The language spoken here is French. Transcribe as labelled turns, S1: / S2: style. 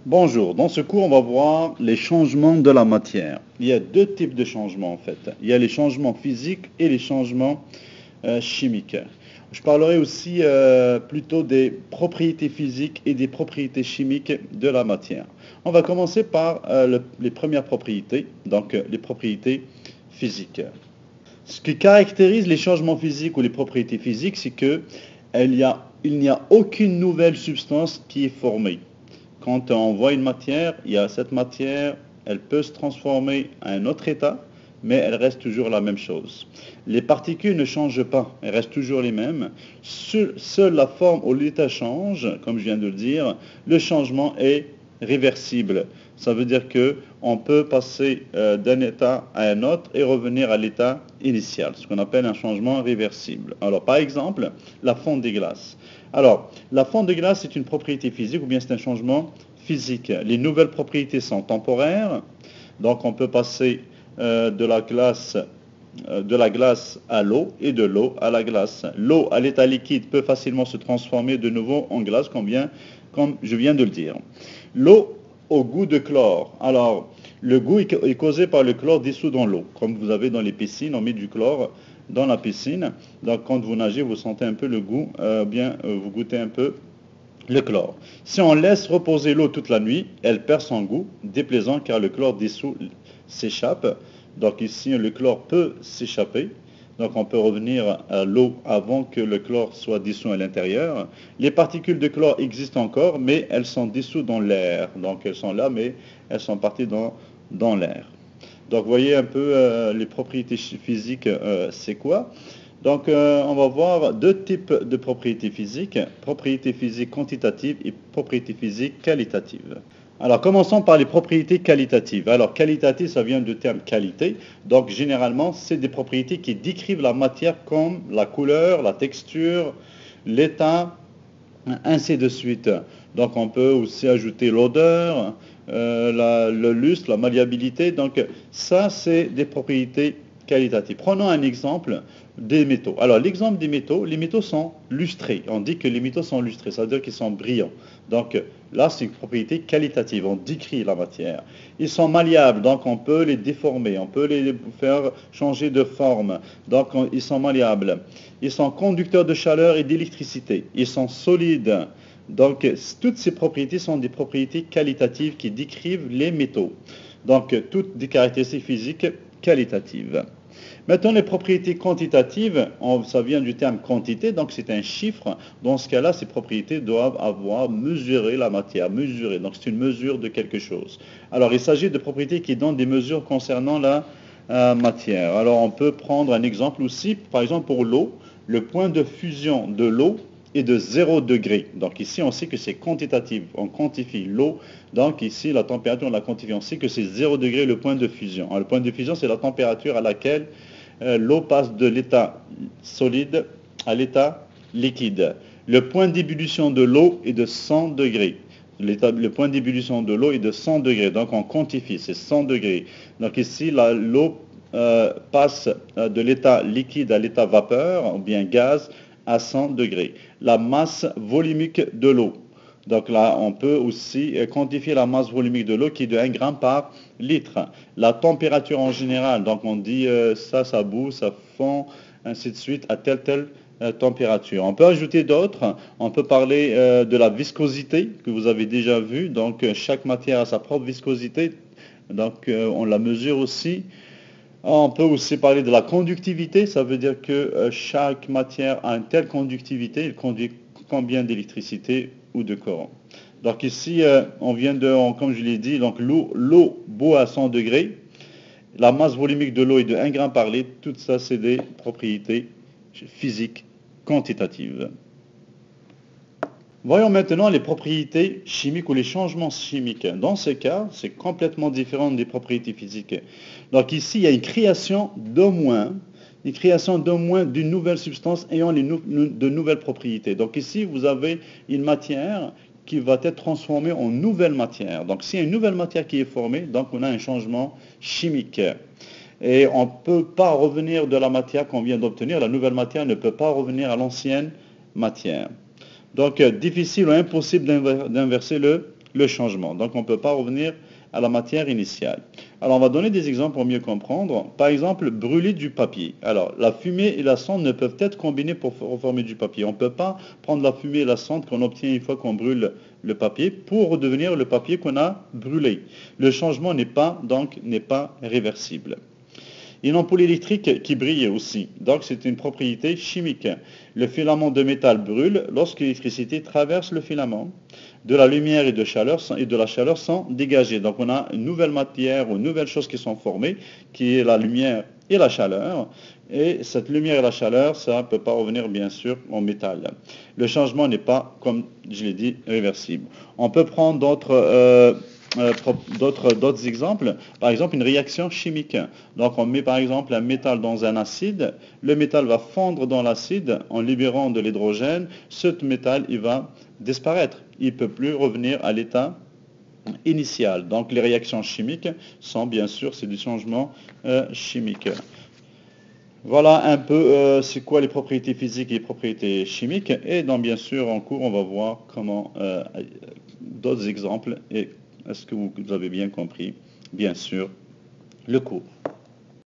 S1: Bonjour, dans ce cours on va voir les changements de la matière. Il y a deux types de changements en fait. Il y a les changements physiques et les changements chimiques. Je parlerai aussi plutôt des propriétés physiques et des propriétés chimiques de la matière. On va commencer par les premières propriétés, donc les propriétés physiques. Ce qui caractérise les changements physiques ou les propriétés physiques, c'est qu'il n'y a aucune nouvelle substance qui est formée. Quand on voit une matière, il y a cette matière, elle peut se transformer à un autre état, mais elle reste toujours la même chose. Les particules ne changent pas, elles restent toujours les mêmes. Seule la forme ou l'état change, comme je viens de le dire. Le changement est réversible. Ça veut dire qu'on peut passer d'un état à un autre et revenir à l'état initial, ce qu'on appelle un changement réversible. Alors, par exemple, la fonte des glaces. Alors, la fonte des glaces, c'est une propriété physique ou bien c'est un changement physique. Les nouvelles propriétés sont temporaires, donc on peut passer de la glace à l'eau et de l'eau à la glace. L'eau à l'état liquide peut facilement se transformer de nouveau en glace, comme je viens de le dire. L'eau au goût de chlore. Alors, le goût est causé par le chlore dissous dans l'eau. Comme vous avez dans les piscines, on met du chlore dans la piscine. Donc, quand vous nagez, vous sentez un peu le goût, vous goûtez un peu le chlore. Si on laisse reposer l'eau toute la nuit, elle perd son goût, déplaisant car le chlore dissous s'échappe. Donc ici, le chlore peut s'échapper. Donc on peut revenir à l'eau avant que le chlore soit dissous à l'intérieur. Les particules de chlore existent encore, mais elles sont dissoutes dans l'air. Donc elles sont là, mais elles sont parties dans l'air. Donc vous voyez un peu les propriétés physiques, c'est quoi? Donc on va voir deux types de propriétés physiques quantitatives et propriétés physiques qualitatives. Alors, commençons par les propriétés qualitatives. Alors, qualitative, ça vient du terme qualité. Donc, généralement, c'est des propriétés qui décrivent la matière comme la couleur, la texture, l'état, ainsi de suite. Donc, on peut aussi ajouter l'odeur, le lustre, la malléabilité. Donc, ça, c'est des propriétés qualitatives. Prenons un exemple des métaux. Alors, l'exemple des métaux, les métaux sont lustrés. On dit que les métaux sont lustrés, ça veut dire qu'ils sont brillants. Donc, là, c'est une propriété qualitative. On décrit la matière. Ils sont malléables, donc on peut les déformer, on peut les faire changer de forme. Donc, ils sont malléables. Ils sont conducteurs de chaleur et d'électricité. Ils sont solides. Donc, toutes ces propriétés sont des propriétés qualitatives qui décrivent les métaux. Donc, toutes des caractéristiques physiques qualitatives. Maintenant, les propriétés quantitatives, ça vient du terme quantité, donc c'est un chiffre. Dans ce cas-là, ces propriétés doivent avoir mesuré la matière, mesuré. Donc c'est une mesure de quelque chose. Alors, il s'agit de propriétés qui donnent des mesures concernant la matière. Alors, on peut prendre un exemple aussi, par exemple pour l'eau, le point de fusion de l'eau est de 0 degré. Donc ici, on sait que c'est quantitatif. On quantifie l'eau. Donc ici, la température, on la quantifie. On sait que c'est 0 degré le point de fusion. Alors, le point de fusion, c'est la température à laquelle l'eau passe de l'état solide à l'état liquide. Le point d'ébullition de l'eau est de 100 degrés. Le point d'ébullition de l'eau est de 100 degrés. Donc on quantifie, c'est 100 degrés. Donc ici, l'eau passe de l'état liquide à l'état vapeur, ou bien gaz, à 100 degrés. La masse volumique de l'eau. Donc là, on peut aussi quantifier la masse volumique de l'eau qui est de 1 gramme par litre. La température en général, donc on dit ça bout, ça fond, ainsi de suite, à telle température. On peut ajouter d'autres. On peut parler de la viscosité que vous avez déjà vu. Donc chaque matière a sa propre viscosité. Donc on la mesure aussi. On peut aussi parler de la conductivité. Ça veut dire que chaque matière a une telle conductivité. Il conduit combien d'électricité ou de courant. Donc ici, comme je l'ai dit, donc l'eau bout à 100 degrés. La masse volumique de l'eau est de 1 gramme par litre. Tout ça, c'est des propriétés physiques quantitatives. Voyons maintenant les propriétés chimiques ou les changements chimiques. Dans ce cas, c'est complètement différent des propriétés physiques. Donc ici, il y a une création d'au moins d'une nouvelle substance ayant de nouvelles propriétés. Donc ici, vous avez une matière qui va être transformée en nouvelle matière. Donc s'il y a une nouvelle matière qui est formée, donc on a un changement chimique. Et on ne peut pas revenir de la matière qu'on vient d'obtenir. La nouvelle matière ne peut pas revenir à l'ancienne matière. Donc difficile ou impossible d'inverser le le changement. Donc on ne peut pas revenir à la matière initiale. Alors on va donner des exemples pour mieux comprendre. Par exemple, brûler du papier. Alors la fumée et la cendre ne peuvent être combinées pour former du papier. On ne peut pas prendre la fumée et la cendre qu'on obtient une fois qu'on brûle le papier pour redevenir le papier qu'on a brûlé. Le changement n'est pas réversible. Une ampoule électrique qui brille aussi. Donc c'est une propriété chimique. Le filament de métal brûle lorsque l'électricité traverse le filament. De la lumière et de la chaleur sont dégagées. Donc on a une nouvelle matière ou une nouvelle chose qui sont formées, qui est la lumière et la chaleur. Et cette lumière et la chaleur, ça ne peut pas revenir bien sûr en métal. Le changement n'est pas, comme je l'ai dit, réversible. On peut prendre d'autres exemples, par exemple une réaction chimique. Donc on met par exemple un métal dans un acide, le métal va fondre dans l'acide en libérant de l'hydrogène, ce métal il va disparaître, il ne peut plus revenir à l'état initial. Donc les réactions chimiques sont bien sûr, c'est des changements chimiques. Voilà un peu c'est quoi les propriétés physiques et les propriétés chimiques, et donc bien sûr en cours on va voir comment d'autres exemples. Et est-ce que vous avez bien compris, bien sûr, le cours?